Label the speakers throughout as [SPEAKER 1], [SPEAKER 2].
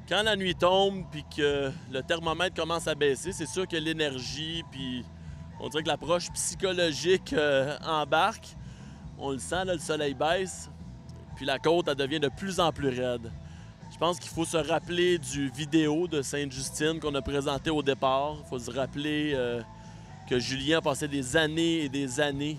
[SPEAKER 1] Quand la nuit tombe puis que le thermomètre commence à baisser, c'est sûr que l'énergie puis on dirait que l'approche psychologique embarque. On le sent, là, le soleil baisse, puis la côte, elle devient de plus en plus raide. Je pense qu'il faut se rappeler du vidéo de Sainte-Justine qu'on a présenté au départ. Il faut se rappeler que Julien a passé des années et des années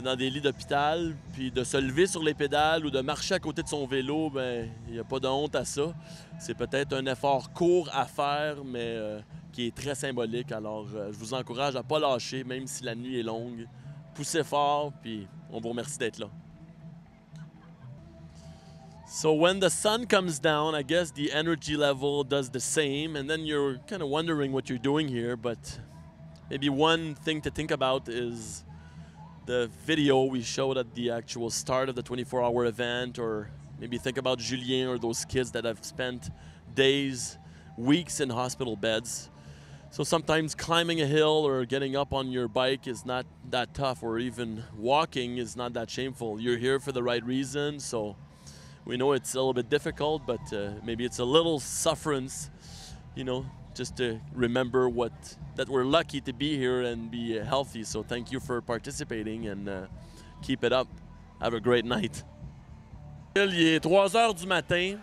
[SPEAKER 1] dans des lits d'hôpital, puis de se lever sur les pédales ou de marcher à côté de son vélo, ben il n'y a pas de honte à ça. C'est peut-être un effort court à faire, mais qui est très symbolique. Alors, je vous encourage à ne pas lâcher, même si la nuit est longue. Poussez fort, puis on vous remercie d'être là. So when the sun comes down, I guess the energy level does the same, and then you're kind of wondering what you're doing here, but maybe one thing to think about is the video we showed at the actual start of the 24-hour event, or maybe think about Julien or those kids that have spent days, weeks in hospital beds. So sometimes climbing a hill or getting up on your bike is not that tough, or even walking is not that shameful. You're here for the right reason, so we know it's a little bit difficult, but maybe it's a little sufferance, you know, just to remember that we're lucky to be here and be healthy. So thank you for participating and keep it up. Have a great night. Il est 3 heures du matin.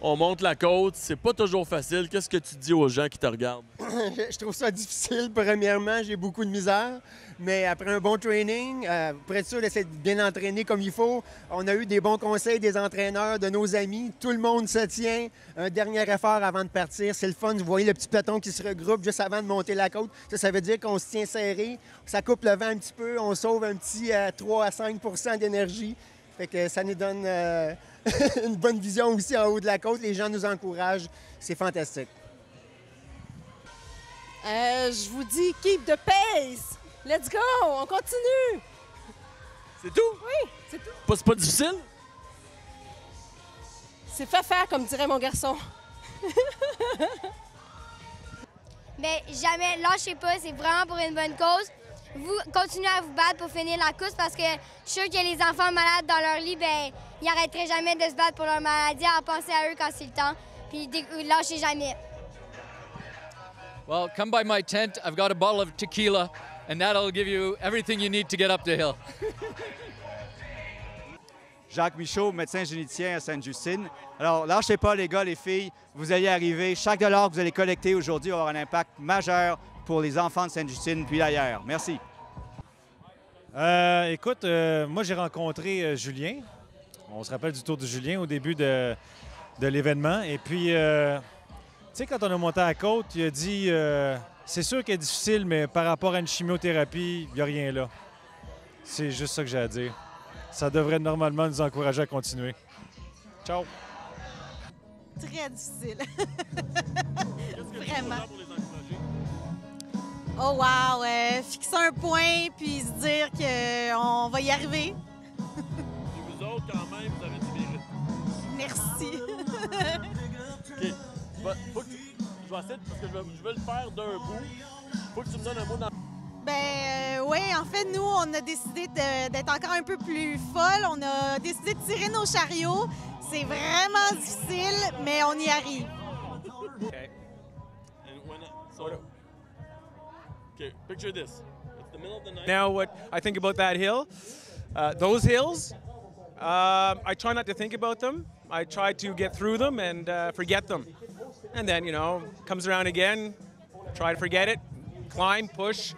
[SPEAKER 1] On monte la côte. C'est pas toujours facile. Qu'est-ce que tu dis aux gens qui te regardent?
[SPEAKER 2] Je trouve ça difficile. Premièrement, j'ai beaucoup de misère. Mais après un bon training, pour être sûr d'être bien entraîné comme il faut, on a eu des bons conseils des entraîneurs, de nos amis. Tout le monde se tient. Un dernier effort avant de partir. C'est le fun. Vous voyez le petit peloton qui se regroupe juste avant de monter la côte. Ça veut dire qu'on se tient serré. Ça coupe le vent un petit peu. On sauve un petit 3 à 5 % d'énergie. Fait que ça nous donne une bonne vision aussi en haut de la côte. Les gens nous encouragent. C'est fantastique.
[SPEAKER 3] Je vous dis, keep the pace! Let's go! On continue!
[SPEAKER 1] C'est tout?
[SPEAKER 3] Oui, c'est tout.
[SPEAKER 1] C'est pas difficile?
[SPEAKER 3] C'est fait faire, comme dirait mon garçon.
[SPEAKER 4] Mais jamais, lâchez pas, c'est vraiment pour une bonne cause. Vous continuez à vous battre pour finir la course parce que je suis sûr que les enfants malades dans leur lit, ben ils n'arrêteraient jamais de se battre pour leur maladie, à penser à eux quand c'est le temps. Puis lâchez jamais.
[SPEAKER 5] Well, come by my tent. I've got a bottle of tequila, and that'll give you everything you need to get up the hill.
[SPEAKER 6] Jacques Michaud, médecin généticien à Sainte-Justine. Alors, lâchez pas les gars, les filles, vous allez arriver. Chaque dollar que vous allez collecter aujourd'hui va avoir un impact majeur pour les enfants de Sainte-Justine puis ailleurs. Merci.
[SPEAKER 7] Écoute, moi j'ai rencontré Julien. On se rappelle du Tour de Julien au début de l'événement. Et puis, tu sais, quand on a monté à la côte, il a dit c'est sûr qu'elle est difficile, mais par rapport à une chimiothérapie, il n'y a rien là. C'est juste ça que j'ai à dire. Ça devrait normalement nous encourager à continuer. Ciao!
[SPEAKER 8] Très difficile.
[SPEAKER 1] Vraiment. Pour les encourager?
[SPEAKER 8] Oh wow! Fixer un point puis se dire qu'on va y arriver.
[SPEAKER 1] Et vous autres, quand même, vous avez du mérite.
[SPEAKER 8] Merci.
[SPEAKER 1] OK. Faut que je vais essayer, parce que je veux le faire d'un bout. Faut que tu me donnes un mot dans...
[SPEAKER 8] Oui, en fait, nous, on a décidé d'être encore un peu plus folle. On a décidé de tirer nos chariots. C'est vraiment difficile, mais on y arrive.
[SPEAKER 1] Okay. Okay, picture this. It's the middle of the night.
[SPEAKER 9] Now, what I think about that hill, those hills, I try not to think about them. I try to get through them and forget them. And then, you know, comes around again, try to forget it, climb, push,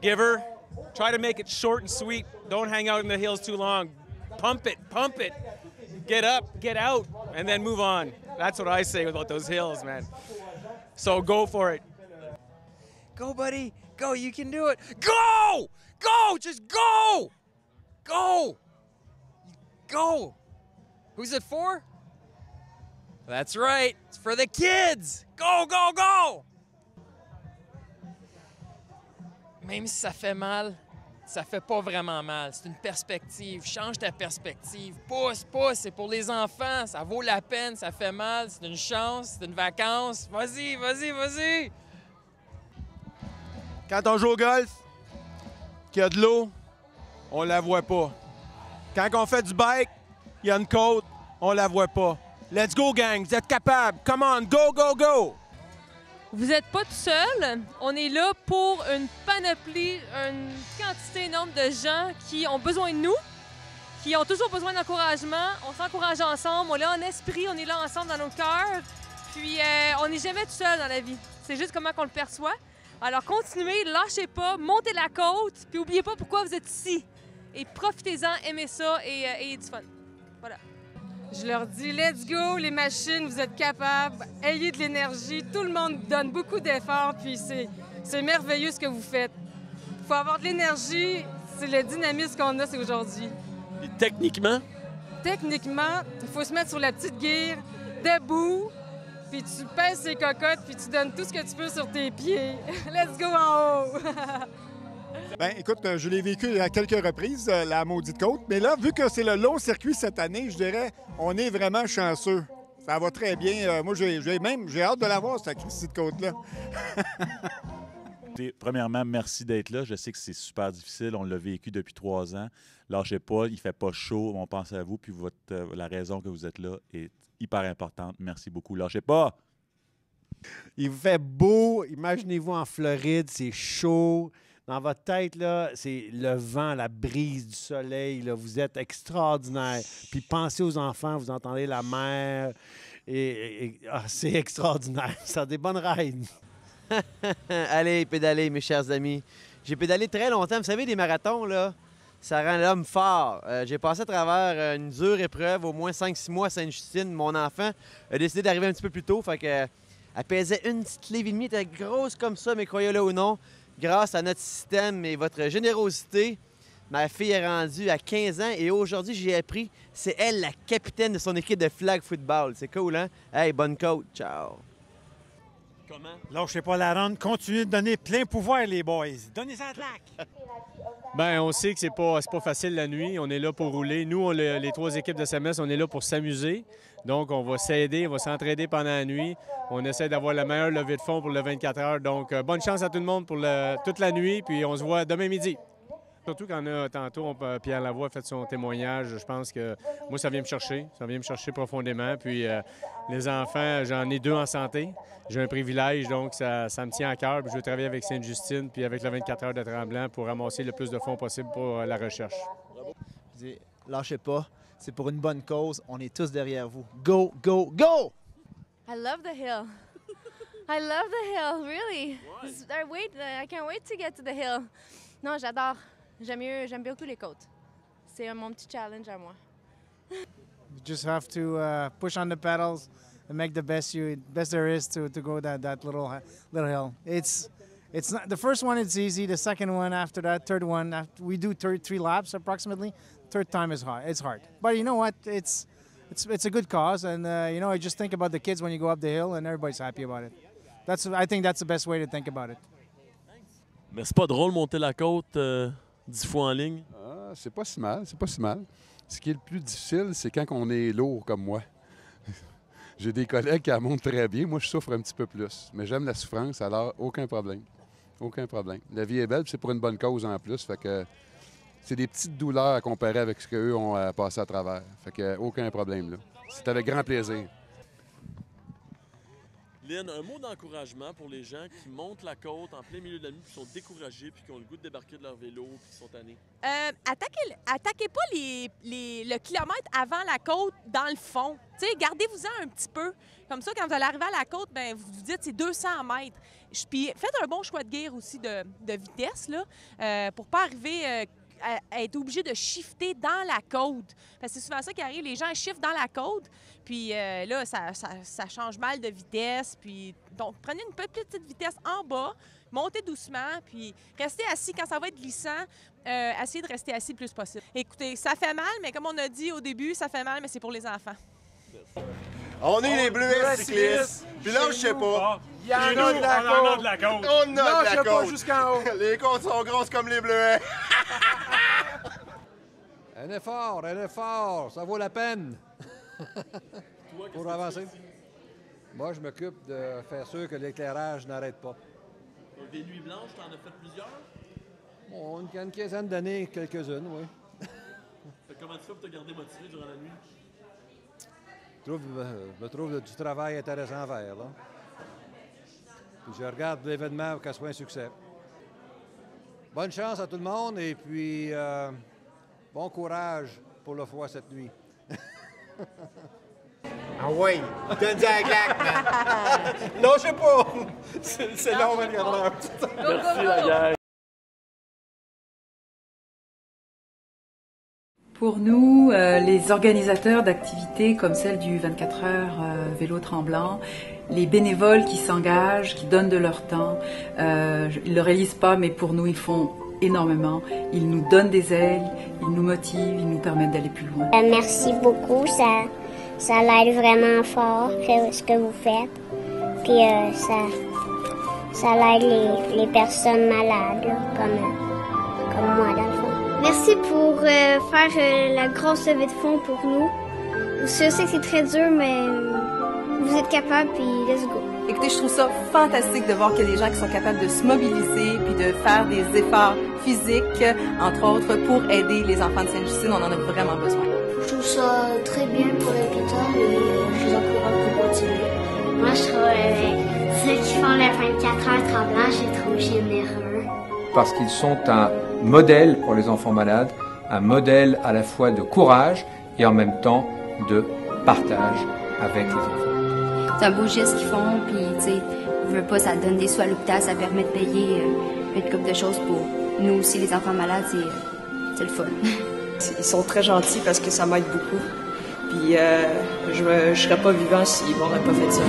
[SPEAKER 9] give her, try to make it short and sweet. Don't hang out in the hills too long. Pump it, get up, get out, and then move on. That's what I say about those hills, man. So go for it.
[SPEAKER 10] Go, buddy. Go. You can do it. Go! Go! Just go! Go! Go! Who's it for? That's right. It's for the kids. Go, go, go!
[SPEAKER 11] Même si ça fait mal, ça fait pas vraiment mal. C'est une perspective. Change ta perspective. Pousse, pousse. C'est pour les enfants. Ça vaut la peine. Ça fait mal. C'est une chance. C'est une vacance. Vas-y, vas-y, vas-y!
[SPEAKER 12] Quand on joue au golf, qu'il y a de l'eau, on la voit pas. Quand on fait du bike, il y a une côte, on la voit pas. Let's go, gang! Vous êtes capables! Come on, go, go, go!
[SPEAKER 13] Vous n'êtes pas tout seul. On est là pour une panoplie, une quantité énorme de gens qui ont besoin de nous, qui ont toujours besoin d'encouragement. On s'encourage ensemble, on est là en esprit, on est là ensemble dans nos cœurs. Puis on n'est jamais tout seul dans la vie. C'est juste comment on le perçoit. Alors continuez, lâchez pas, montez la côte, puis n'oubliez pas pourquoi vous êtes ici. Et profitez-en, aimez ça et ayez du fun. Voilà.
[SPEAKER 14] Je leur dis, let's go, les machines, vous êtes capables, ayez de l'énergie, tout le monde donne beaucoup d'efforts, puis c'est merveilleux ce que vous faites. Il faut avoir de l'énergie, c'est le dynamisme qu'on a, c'est aujourd'hui.
[SPEAKER 1] Et techniquement?
[SPEAKER 14] Techniquement, il faut se mettre sur la petite guire, debout, puis tu pèses ses cocottes, puis tu donnes tout ce que tu peux sur tes pieds. Let's go en haut!
[SPEAKER 15] Bien, écoute, je l'ai vécu à quelques reprises, la maudite côte. Mais là, vu que c'est le long circuit cette année, je dirais, on est vraiment chanceux. Ça va très bien. Moi, j'ai hâte de la voir, cette petite côte-là.
[SPEAKER 16] Premièrement, merci d'être là. Je sais que c'est super difficile. On l'a vécu depuis 3 ans. Lâchez pas, il ne fait pas chaud. On pense à vous. Puis la raison que vous êtes là est hyper importante. Merci beaucoup. Lâchez pas!
[SPEAKER 17] Il fait beau. Imaginez-vous en Floride, c'est chaud. Dans votre tête, là, c'est le vent, la brise du soleil. Là, vous êtes extraordinaire. Puis pensez aux enfants, vous entendez la mer. C'est extraordinaire. Ça a des bonnes rides.
[SPEAKER 18] Allez, pédaler, mes chers amis. J'ai pédalé très longtemps. Vous savez, des marathons, là, ça rend l'homme fort. J'ai passé à travers une dure épreuve, au moins 5-6 mois à Sainte-Justine. Mon enfant a décidé d'arriver un petit peu plus tôt. Fait que, elle pesait une petite livre et demie. Elle était grosse comme ça, mais croyez-le ou non, grâce à notre système et votre générosité, ma fille est rendue à 15 ans et aujourd'hui, j'ai appris, c'est elle la capitaine de son équipe de flag football. C'est cool, hein? Hey, bonne coach. Ciao.
[SPEAKER 1] Comment?
[SPEAKER 19] Lâchez pas la ronde. Continuez de donner plein pouvoir, les boys. Donnez-en de lac.
[SPEAKER 20] Bien, on sait que c'est pas facile la nuit. On est là pour rouler. Nous, les 3 équipes de SMS, on est là pour s'amuser. Donc, on va s'aider, on va s'entraider pendant la nuit. On essaie d'avoir la meilleure levée de fond pour le 24 heures. Donc, bonne chance à tout le monde pour toute la nuit. Puis, on se voit demain midi. Surtout quand tantôt, Pierre Lavoie a fait son témoignage. Je pense que moi, ça vient me chercher. Ça vient me chercher profondément. Puis, les enfants, j'en ai 2 en santé. J'ai un privilège, donc ça me tient à cœur. Puis je veux travailler avec Sainte-Justine puis avec le 24 heures de Tremblant pour ramasser le plus de fonds possible pour la recherche.
[SPEAKER 21] Je dis, lâchez pas. C'est pour une bonne cause. On est tous derrière vous. Go, go, go!
[SPEAKER 22] I love the hill. I love the hill, really. I can't wait to get to the hill. Non, j'adore. J'aime beaucoup les côtes. C'est mon petit challenge à moi.
[SPEAKER 23] You just have to push on the pedals and make the best there is to go that little hill. It's not the first one. It's easy. The second one, after that, third one, we do 3 laps approximately. Third time is hard. It's hard, but you know what? It's a good cause, and you know, I just think about the kids when you go up the hill, and everybody's happy about it. I think that's the best way to think about it.
[SPEAKER 1] Mais c'est pas drôle monter la côte 10 fois en ligne?
[SPEAKER 24] Ah, c'est pas si mal, c'est pas si mal. Ce qui est le plus difficile, c'est quand on est lourd comme moi. J'ai des collègues qui la montent très bien. Moi, je souffre un petit peu plus. Mais j'aime la souffrance, alors aucun problème. Aucun problème. La vie est belle, puis c'est pour une bonne cause en plus. Fait que c'est des petites douleurs à comparer avec ce qu'eux ont passé à travers. Fait que aucun problème, là. C'est avec grand plaisir.
[SPEAKER 1] Lynn, un mot d'encouragement pour les gens qui montent la côte en plein milieu de la nuit, qui sont découragés, puis qui ont le goût de débarquer de leur vélo, puis qui sont tannés?
[SPEAKER 3] Attaquez pas le kilomètre avant la côte dans le fond. Gardez-vous-en un petit peu. Comme ça, quand vous allez arriver à la côte, ben, vous vous dites c'est 200 mètres. Puis faites un bon choix de gear aussi de vitesse là, pour pas arriver à être obligé de shifter dans la côte. Parce que c'est souvent ça qui arrive. Les gens shiftent dans la côte, puis là, ça change mal de vitesse. Puis, donc, prenez une petite vitesse en bas, montez doucement, puis restez assis quand ça va être glissant. Essayez de rester assis le plus possible. Écoutez, ça fait mal, mais comme on a dit au début, ça fait mal, mais c'est pour les enfants.
[SPEAKER 12] On est les Bleuets cyclistes. Puis là, je sais pas.
[SPEAKER 19] Il y en a de la côte.
[SPEAKER 12] On a de la côte.
[SPEAKER 19] Pas jusqu'en haut.
[SPEAKER 12] Les côtes sont grosses comme les Bleuets.
[SPEAKER 25] Un effort, ça vaut la peine. Pour avancer. Moi, je m'occupe de faire sûr que l'éclairage n'arrête pas.
[SPEAKER 1] Des nuits blanches, t'en as fait plusieurs?
[SPEAKER 25] Bon, une quinzaine d'années, quelques-unes, oui.
[SPEAKER 1] Comment tu fais pour te garder motivé durant la nuit?
[SPEAKER 25] me trouve du travail intéressant à faire. Là. Puis je regarde l'événement pour qu'elle soit un succès. Bonne chance à tout le monde et puis bon courage pour le foie cette nuit.
[SPEAKER 17] Ah oui, donne-y à la claque, man. Lâchez pas. C'est long, 24 heures.
[SPEAKER 1] Merci, la gang.
[SPEAKER 2] Pour nous, les organisateurs d'activités comme celle du 24 heures vélo tremblant, les bénévoles qui s'engagent, qui donnent de leur temps, ils ne le réalisent pas, mais pour nous, ils font énormément. Ils nous donnent des ailes, ils nous motivent, ils nous permettent d'aller plus loin.
[SPEAKER 4] Merci beaucoup, ça l'aide vraiment fort, ce que vous faites. Puis ça l'aide les personnes malades, là, comme moi, dans le fond.
[SPEAKER 5] Merci pour faire la grosse levée de fonds pour nous. Je sais que c'est très dur, mais vous êtes capables, puis let's go.
[SPEAKER 6] Écoutez, je trouve ça fantastique de voir qu'il y a des gens qui sont capables de se mobiliser puis de faire des efforts physiques, entre autres, pour aider les enfants de Sainte-Justine. On en a vraiment besoin.
[SPEAKER 5] Je trouve ça très bien pour l'hôpital et je les encourage pour continuer.
[SPEAKER 4] Moi, je trouve ceux qui font le 24 heures tremblant, je les trouve généreux.
[SPEAKER 7] Parce qu'ils sont un modèle pour les enfants malades, un modèle à la fois de courage et en même temps de partage avec les enfants.
[SPEAKER 26] C'est un beau geste qu'ils font, puis tu sais, je veux pas, ça donne des sous à l'hôpital, ça permet de payer une couple de choses pour nous aussi, les enfants malades, c'est le fun.
[SPEAKER 27] Ils sont très gentils parce que ça m'aide beaucoup. Puis je serais pas vivant s'ils m'auraient pas fait ça.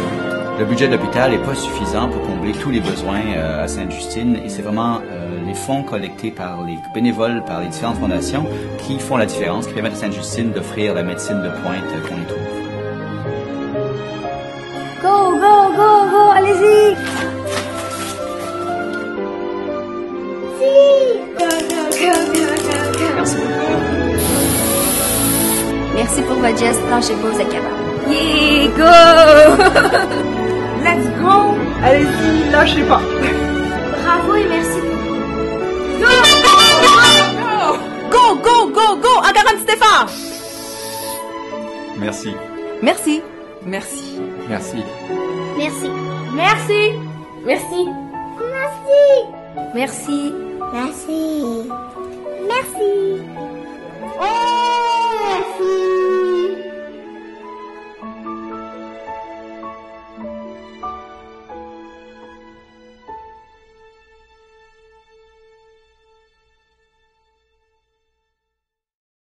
[SPEAKER 28] Le budget de l'hôpital n'est pas suffisant pour combler tous les besoins à Sainte-Justine et c'est vraiment les fonds collectés par les bénévoles, par les différentes fondations qui font la différence, qui permettent à Sainte-Justine d'offrir la médecine de pointe qu'on y trouve.
[SPEAKER 5] Go, go, go, go, allez-y! Si! Go, go, go, go, go, go!
[SPEAKER 26] Merci beaucoup. Merci pour votre geste, lâchez pas, vous êtes capable.
[SPEAKER 5] Yeah, go!
[SPEAKER 6] Let's go! Allez-y, lâchez pas!
[SPEAKER 5] Bravo et merci beaucoup.
[SPEAKER 6] Go, go, go, go! Encore un petit effort!
[SPEAKER 28] Merci.
[SPEAKER 6] Merci. Merci.
[SPEAKER 28] Merci.
[SPEAKER 5] Merci. Merci. Merci. Merci.
[SPEAKER 26] Merci.
[SPEAKER 5] Merci. Merci. Oh!